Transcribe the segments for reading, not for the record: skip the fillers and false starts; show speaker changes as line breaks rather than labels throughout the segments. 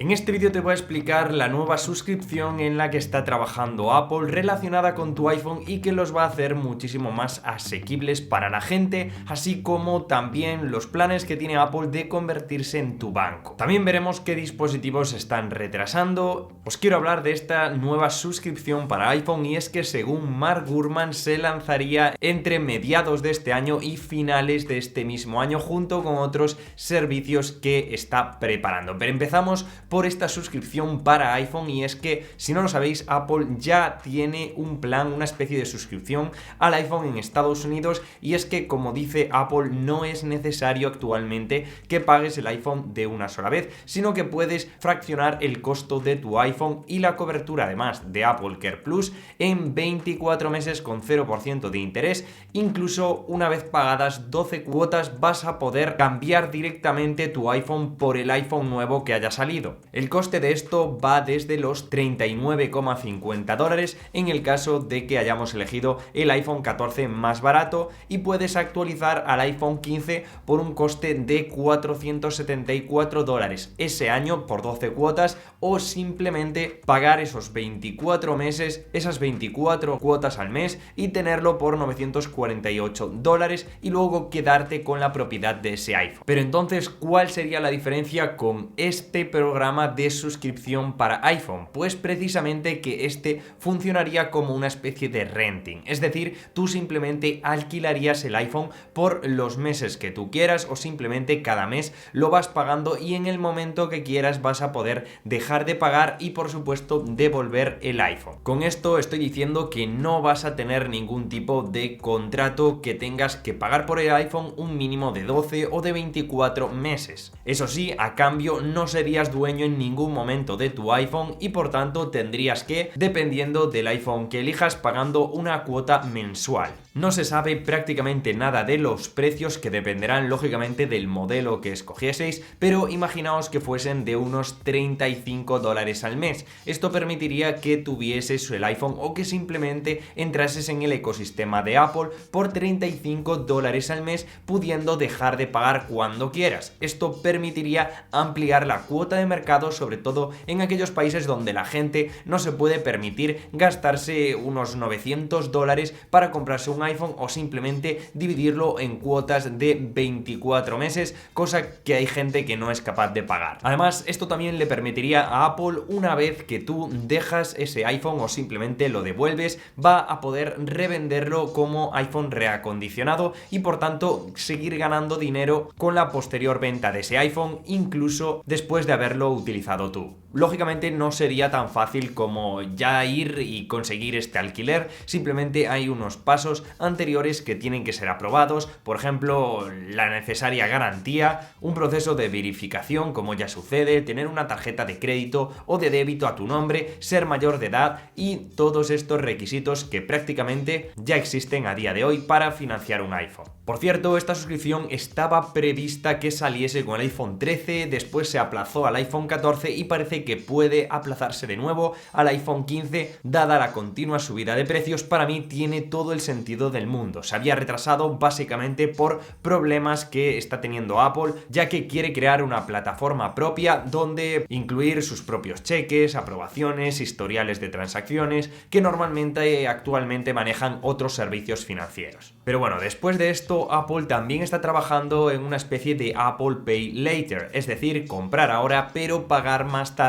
En este vídeo te voy a explicar la nueva suscripción en la que está trabajando Apple relacionada con tu iPhone y que los va a hacer muchísimo más asequibles para la gente, así como también los planes que tiene Apple de convertirse en tu banco. También veremos qué dispositivos se están retrasando. Os quiero hablar de esta nueva suscripción para iPhone y es que según Mark Gurman se lanzaría entre mediados de este año y finales de este mismo año junto con otros servicios que está preparando. Pero empezamos por esta suscripción para iPhone y es que, si no lo sabéis, Apple ya tiene un plan, una especie de suscripción al iPhone en Estados Unidos y es que, como dice Apple, no es necesario actualmente que pagues el iPhone de una sola vez, sino que puedes fraccionar el costo de tu iPhone y la cobertura además de Apple Care Plus en 24 meses con 0% de interés. Incluso una vez pagadas 12 cuotas vas a poder cambiar directamente tu iPhone por el iPhone nuevo que haya salido. El coste de esto va desde los $39,50 en el caso de que hayamos elegido el iPhone 14 más barato, y puedes actualizar al iPhone 15 por un coste de $474 ese año por 12 cuotas, o simplemente pagar esos 24 meses, esas 24 cuotas al mes y tenerlo por $948 y luego quedarte con la propiedad de ese iPhone. Pero entonces, ¿cuál sería la diferencia con este programa de suscripción para iPhone? Pues precisamente que este funcionaría como una especie de renting, es decir, tú simplemente alquilarías el iPhone por los meses que tú quieras o simplemente cada mes lo vas pagando y en el momento que quieras vas a poder dejar de pagar y por supuesto devolver el iPhone. Con esto estoy diciendo que no vas a tener ningún tipo de contrato que tengas que pagar por el iPhone un mínimo de 12 o de 24 meses. Eso sí, a cambio no serías dueño en ningún momento de tu iPhone y por tanto tendrías que, dependiendo del iPhone que elijas, pagando una cuota mensual. No se sabe prácticamente nada de los precios, que dependerán lógicamente del modelo que escogieseis, pero imaginaos que fuesen de unos $35 al mes. Esto permitiría que tuvieses el iPhone o que simplemente entrases en el ecosistema de Apple por $35 al mes, pudiendo dejar de pagar cuando quieras. Esto permitiría ampliar la cuota de mercado, sobre todo en aquellos países donde la gente no se puede permitir gastarse unos $900 para comprarse un iPhone o simplemente dividirlo en cuotas de 24 meses, cosa que hay gente que no es capaz de pagar. Además, esto también le permitiría a Apple, una vez que tú dejas ese iPhone o simplemente lo devuelves, va a poder revenderlo como iPhone reacondicionado y por tanto seguir ganando dinero con la posterior venta de ese iPhone, incluso después de haberlo utilizado tú. Lógicamente no sería tan fácil como ya ir y conseguir este alquiler, simplemente hay unos pasos anteriores que tienen que ser aprobados, por ejemplo, la necesaria garantía, un proceso de verificación como ya sucede, tener una tarjeta de crédito o de débito a tu nombre, ser mayor de edad y todos estos requisitos que prácticamente ya existen a día de hoy para financiar un iPhone. Por cierto, esta suscripción estaba prevista que saliese con el iPhone 13, después se aplazó al iPhone 14 y parece que puede aplazarse de nuevo al iPhone 15, dada la continua subida de precios. Para mí tiene todo el sentido del mundo. Se había retrasado básicamente por problemas que está teniendo Apple, ya que quiere crear una plataforma propia donde incluir sus propios cheques, aprobaciones, historiales de transacciones que normalmente actualmente manejan otros servicios financieros. Pero bueno, después de esto, Apple también está trabajando en una especie de Apple Pay Later, es decir, comprar ahora pero pagar más tarde,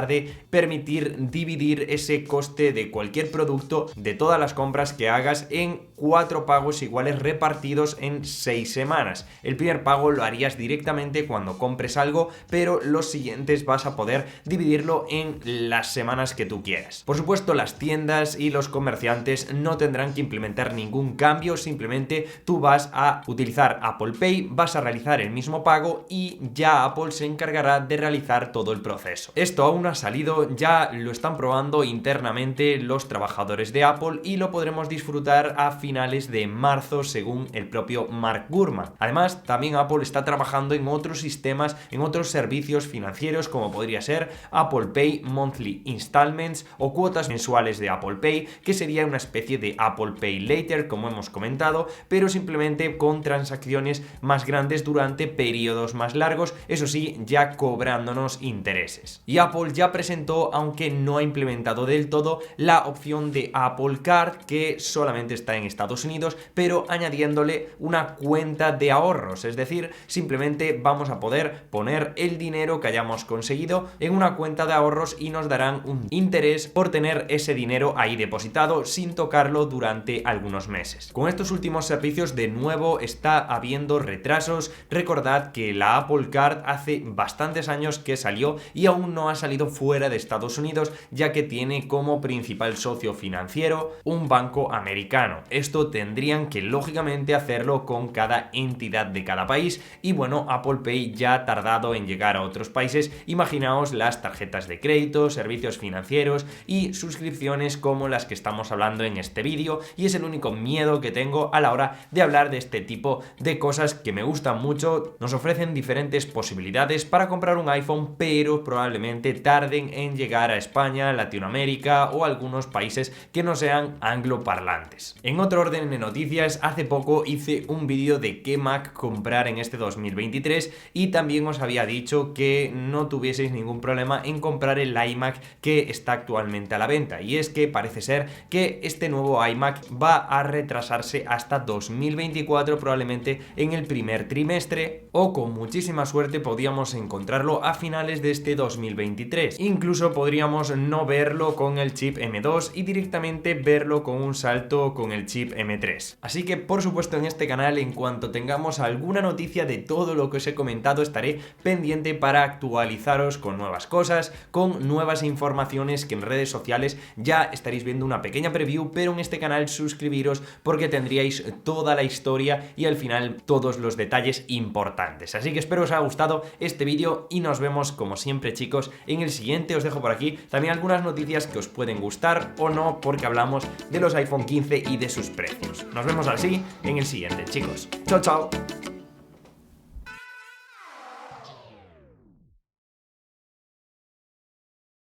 permitir dividir ese coste de cualquier producto, de todas las compras que hagas, en 4 pagos iguales repartidos en 6 semanas. El primer pago lo harías directamente cuando compres algo, pero los siguientes vas a poder dividirlo en las semanas que tú quieras. Por supuesto, las tiendas y los comerciantes no tendrán que implementar ningún cambio, simplemente tú vas a utilizar Apple Pay, vas a realizar el mismo pago y ya Apple se encargará de realizar todo el proceso. Esto aún no ha salido, ya lo están probando internamente los trabajadores de Apple y lo podremos disfrutar a finales de marzo, según el propio Mark Gurman. Además, también Apple está trabajando en otros sistemas, en otros servicios financieros, como podría ser Apple Pay Monthly Installments o cuotas mensuales de Apple Pay, que sería una especie de Apple Pay Later, como hemos comentado, pero simplemente con transacciones más grandes durante periodos más largos, eso sí, ya cobrándonos interés. intereses. Y Apple ya presentó, aunque no ha implementado del todo, la opción de Apple Card, que solamente está en Estados Unidos, pero añadiéndole una cuenta de ahorros, es decir, simplemente vamos a poder poner el dinero que hayamos conseguido en una cuenta de ahorros y nos darán un interés por tener ese dinero ahí depositado sin tocarlo durante algunos meses. Con estos últimos servicios de nuevo está habiendo retrasos. Recordad que la Apple Card hace bastantes años que salió y aún no ha salido fuera de Estados Unidos, ya que tiene como principal socio financiero un banco americano. Esto tendrían que lógicamente hacerlo con cada entidad de cada país y bueno, Apple Pay ya ha tardado en llegar a otros países. Imaginaos las tarjetas de crédito, servicios financieros y suscripciones como las que estamos hablando en este vídeo, y es el único miedo que tengo a la hora de hablar de este tipo de cosas que me gustan mucho. Nos ofrecen diferentes posibilidades para comprar un iPhone, pero probablemente tarden en llegar a España, Latinoamérica o algunos países que no sean angloparlantes. En otro orden de noticias, hace poco hice un vídeo de qué Mac comprar en este 2023 y también os había dicho que no tuvieseis ningún problema en comprar el iMac que está actualmente a la venta, y es que parece ser que este nuevo iMac va a retrasarse hasta 2024, probablemente en el primer trimestre, o con muchísima suerte podríamos encontrarlo a finales de este 2023. Incluso podríamos no verlo con el chip M2 y directamente verlo con un salto con el chip M3. Así que por supuesto en este canal, en cuanto tengamos alguna noticia de todo lo que os he comentado, estaré pendiente para actualizaros con nuevas cosas, con nuevas informaciones que en redes sociales ya estaréis viendo una pequeña preview, pero en este canal suscribiros porque tendríais toda la historia y al final todos los detalles importantes. Así que espero os haya gustado este vídeo y nos vemos como siempre, chicos, en el siguiente. Os dejo por aquí también algunas noticias que os pueden gustar o no, porque hablamos de los iPhone 15 y de sus precios. Nos vemos así en el siguiente, chicos. Chao, chao.